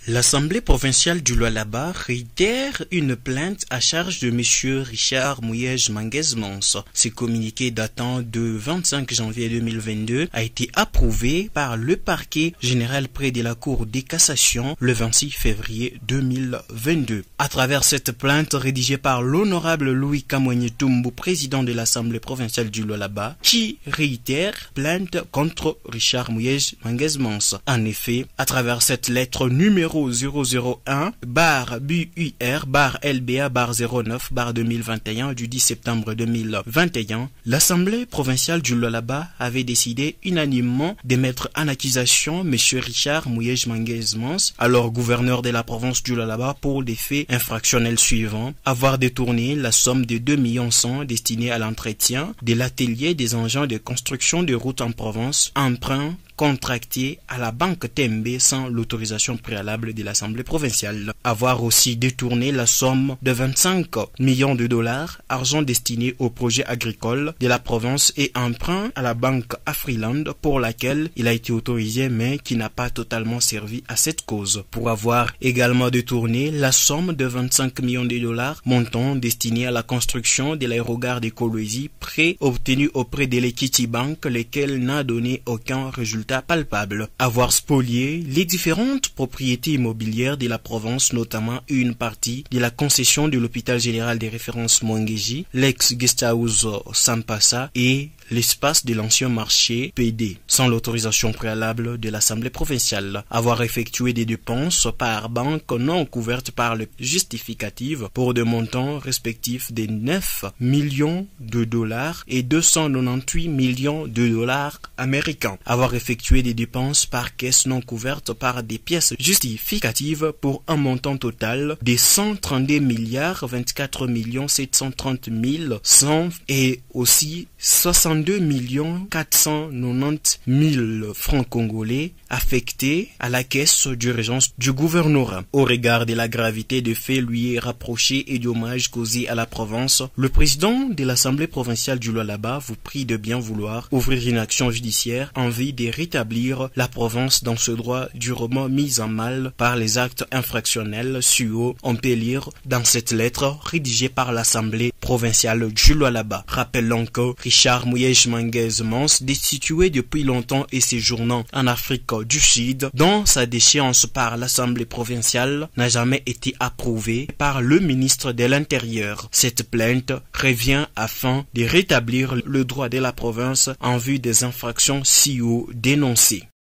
L'Assemblée provinciale du Lualaba réitère une plainte à charge de M. Richard Mouyej Manguez-Mons. Ce communiqué datant de 25 janvier 2022 a été approuvé par le parquet général près de la Cour des cassations le 26 février 2022. À travers cette plainte rédigée par l'honorable Louis Kamouagné Toumbo, président de l'Assemblée provinciale du Lualaba, qui réitère plainte contre Richard Mouyej Manguez-Mons. En effet, à travers cette lettre numéro 001-BUR-LBA-09-2021 du 10 septembre 2021, l'Assemblée provinciale du Lualaba avait décidé unanimement de mettre en accusation M. Richard Mouyej Manguez-Mons, alors gouverneur de la province du Lualaba, pour des faits infractionnels suivants: avoir détourné la somme de 2,1 millions destinée à l'entretien de l'atelier des engins de construction de routes en province, emprunt contracté à la banque Tembe sans l'autorisation préalable de l'Assemblée provinciale. Avoir aussi détourné la somme de 25 millions de dollars, argent destiné au projet agricole de la province, et emprunt à la banque Afriland pour laquelle il a été autorisé mais qui n'a pas totalement servi à cette cause. Pour avoir également détourné la somme de 25 millions de dollars, montant destiné à la construction de l'aérogare de Kolwezi, prêt obtenu auprès de l'Equity Bank, lequel n'a donné aucun résultat palpable. Avoir spolié les différentes propriétés immobilières de la province, notamment une partie de la concession de l'hôpital général des références Mwengeji, l'ex-guest house Sampassa et l'espace de l'ancien marché PD, sans l'autorisation préalable de l'Assemblée provinciale. Avoir effectué des dépenses par banque non couvertes par le justificatif pour des montants respectifs de 9 millions de dollars et 298 millions de dollars américains. Avoir effectué des dépenses par caisse non couvertes par des pièces justificatives pour un montant total de 132 milliards 24 millions 730 100 et aussi 62 490 000 francs congolais affectés à la caisse d'urgence du gouvernorat. Au regard de la gravité des faits lui rapprochés et dommages causés à la province, le président de l'Assemblée provinciale du Lualaba vous prie de bien vouloir ouvrir une action judiciaire en vue de rétablir la province dans ce droit durement mis en mal par les actes infractionnels suo. On peut lire dans cette lettre rédigée par l'Assemblée provinciale du Lualaba. Rappelons que Richard Mouyej Manguez-Mons, destitué depuis longtemps et séjournant en Afrique du Sud, dont sa déchéance par l'Assemblée provinciale n'a jamais été approuvée par le ministre de l'Intérieur. Cette plainte revient afin de rétablir le droit de la province en vue des infractions si haut dénoncées.